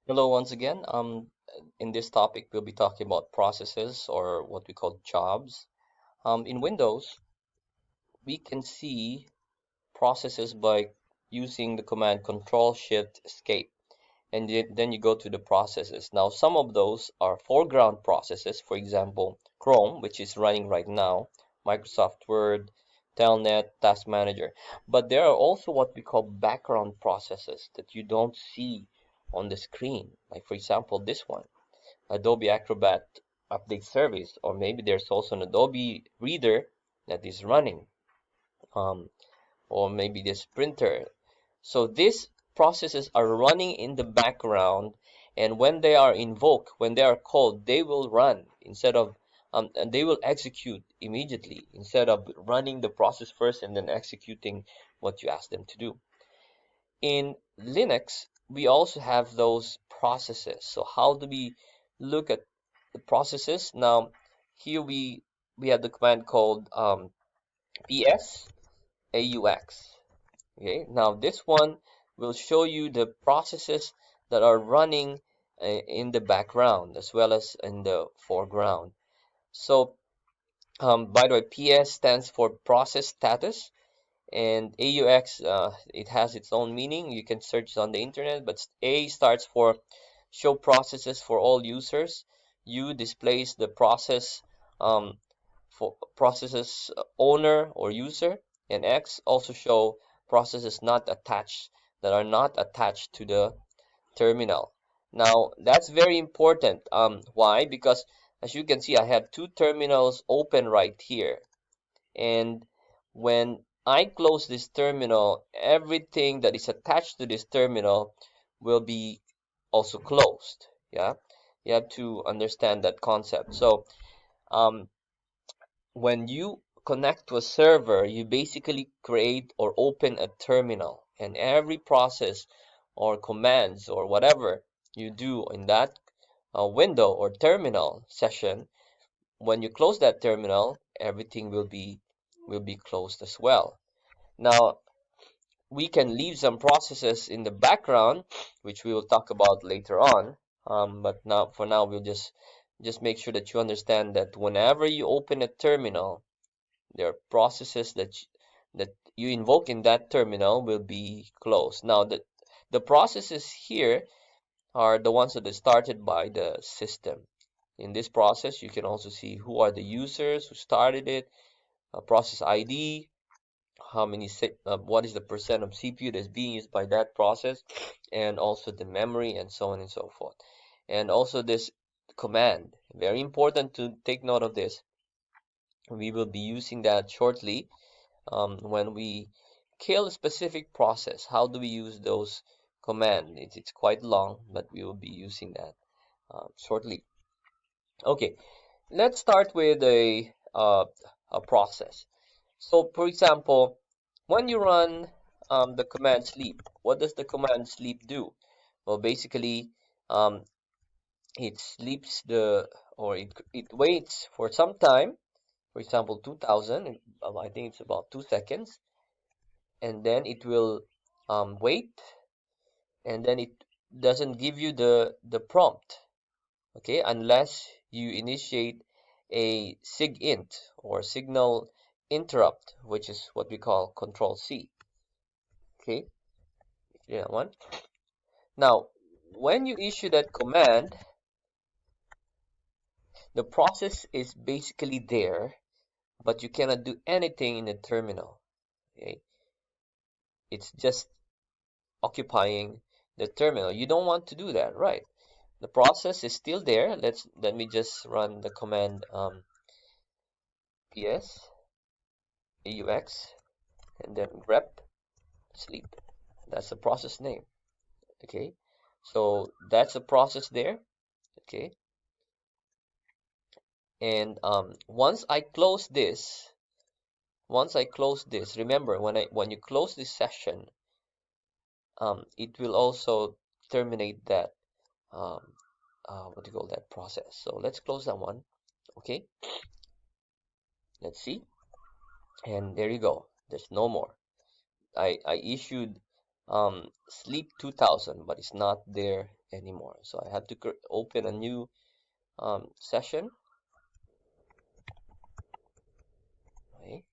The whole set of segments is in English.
Hello once again. In this topic, we'll be talking about processes or what we call jobs. In Windows, we can see processes by using the command Control Shift Escape, and then you go to the processes. Now, some of those are foreground processes, for example, Chrome, which is running right now, Microsoft Word, Telnet, Task Manager. But there are also what we call background processes that you don't see on the screen. Like, for example, this one. Adobe Acrobat update service, or maybe there's also an Adobe Reader that is running, um, or maybe this printer. So these processes are running in the background, and when they are invoked, when they are called, they will run instead of and they will execute immediately instead of running the process first and then executing what you ask them to do. In Linux, we also have those processes. So how do we look at the processes? Now, here we have the command called ps aux. Okay, now this one will show you the processes that are running in the background as well as in the foreground. So, by the way, PS stands for process status, and AUX, it has its own meaning. You can search it on the internet, but A starts for show processes for all users. U displays the process for processes owner or user, and X also show processes not attached that are not attached to the terminal. Now that's very important. Why? Because as you can see, I have two terminals open right here. And when I close this terminal, everything that is attached to this terminal will be also closed. Yeah, you have to understand that concept. So um, when you connect to a server, you basically create or open a terminal, and every process or commands or whatever you do in that window or terminal session, when you close that terminal, everything will be closed as well. Now, we can leave some processes in the background, which we will talk about later on. But now, for now, we'll just make sure that you understand that whenever you open a terminal, there are processes that you invoke in that terminal will be closed. Now, the processes here are the ones that are started by the system. In this process, you can also see who are the users who started it, process ID, what is the percent of CPU that's being used by that process, and also the memory and so on and so forth. And also this command, very important to take note of this. We will be using that shortly when we kill a specific process. How do we use those command? It's quite long, but we will be using that shortly. Okay, let's start with a process. So, for example, when you run the command sleep, what does the command sleep do? Well, basically, um, it sleeps or it waits for some time, for example, 2000, I think it's about 2 seconds, and then it will wait, and then it doesn't give you the prompt, okay, unless you initiate a SIGINT or signal interrupt, which is what we call Control C. Okay, yeah, one. Now, when you issue that command, the process is basically there, but you cannot do anything in the terminal. Okay, it's just occupying the terminal. You don't want to do that, right? The process is still there. Let me just run the command ps aux and then grep sleep. That's the process name. Okay, so that's a process there. Okay, and once I close this, remember when you close this session, it will also terminate that um, what do you call that process. So let's close that one. Okay, let's see, and there you go. There's no more. I issued sleep 2000, but it's not there anymore. So I have to open a new session. Okay,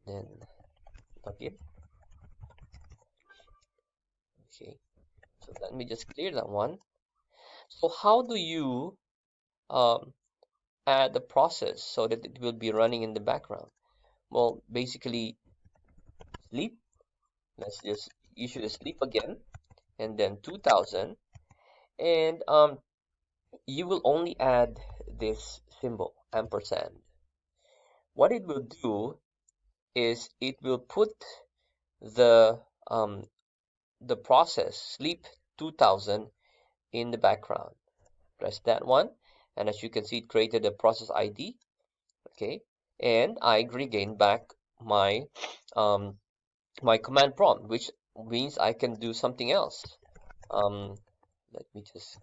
then login. Okay, so let me just clear that one. So how do you um, add the process so that it will be running in the background? Well, basically sleep. Let's just issue the sleep again, and then 2000, and you will only add this symbol ampersand. What it will do is it will put the um, the process sleep 2000 in the background. Press that one, and as you can see, it created a process ID. Okay, and I regain back my um, my command prompt, which means I can do something else. Um, Let me just,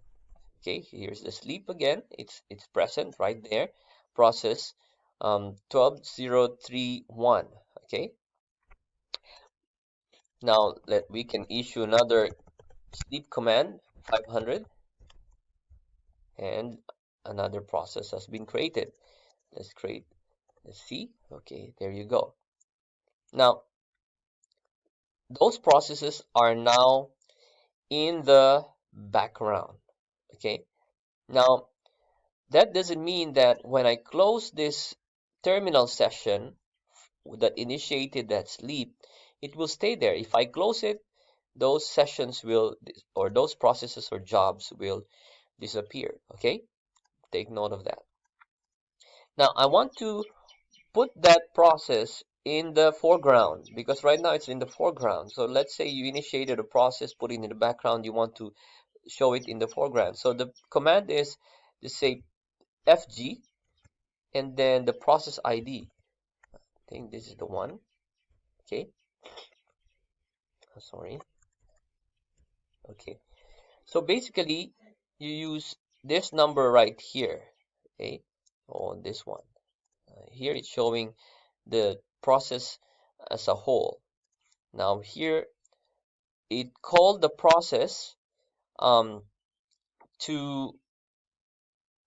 okay, here's the sleep again. It's present right there. Process 12031. Okay, now we can issue another sleep command 500, and another process has been created. Let's see. Okay, there you go. Now those processes are now in the background. Okay, now that doesn't mean that when I close this terminal session that initiated that sleep, it will stay there. If I close it, those sessions will, or those processes or jobs will disappear. Okay, take note of that. Now I want to put that process in the foreground because right now it's in the foreground. So let's say you initiated a process, put it in the background, you want to show it in the foreground. So the command is to say FG and then the process ID. I think this is the one. Okay, sorry. Okay, so basically you use this number right here. Okay, on this one. Here it's showing the process as a whole. Now here it called the process um, to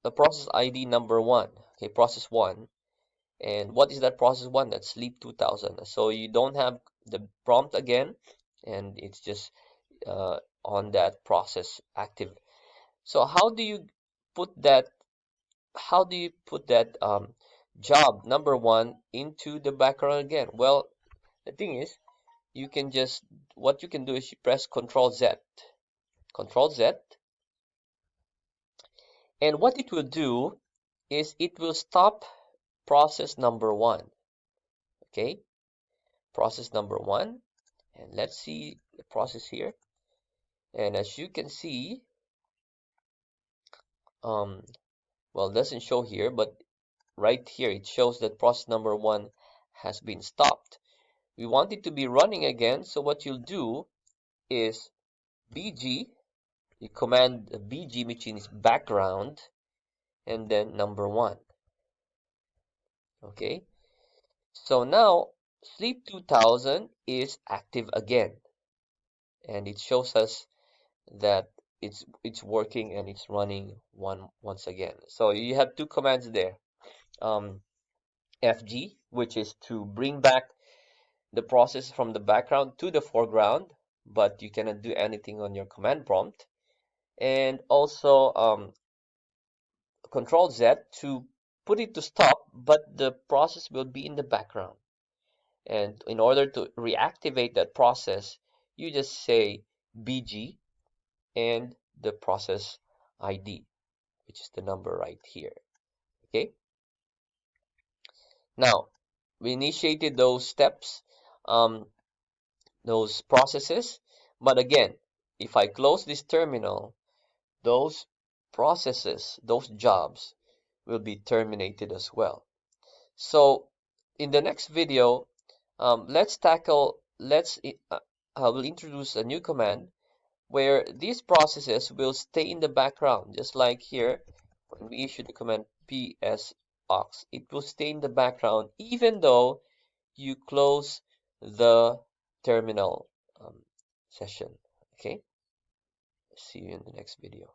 the process ID number one. Okay, process one. And what is that process one? That's sleep 2000. So you don't have the prompt again, and it's just on that process active. So put that? How do you put that job number one into the background again? Well, the thing is, you can just what you can do is you press Control Z, and what it will do is it will stop process number one. Okay, process number one, and let's see the process here. And as you can see, um, well, it doesn't show here, but right here it shows that process number one has been stopped. We want it to be running again, so what you'll do is BG, you command BG, which is background, and then number one. Okay, so now sleep 2000 is active again, and it shows us that it's working and it's running once again. So you have two commands there. Um, FG, which is to bring back the process from the background to the foreground, but you cannot do anything on your command prompt. And also Control Z to put it to stop, but the process will be in the background. And in order to reactivate that process, you just say BG and the process ID, which is the number right here. Okay. Now, we initiated those steps, um, those processes, but again, if I close this terminal, those processes, those jobs will be terminated as well. So in the next video, I will introduce a new command where these processes will stay in the background, just like here when we issue the command psaux, it will stay in the background even though you close the terminal session. Okay, see you in the next video.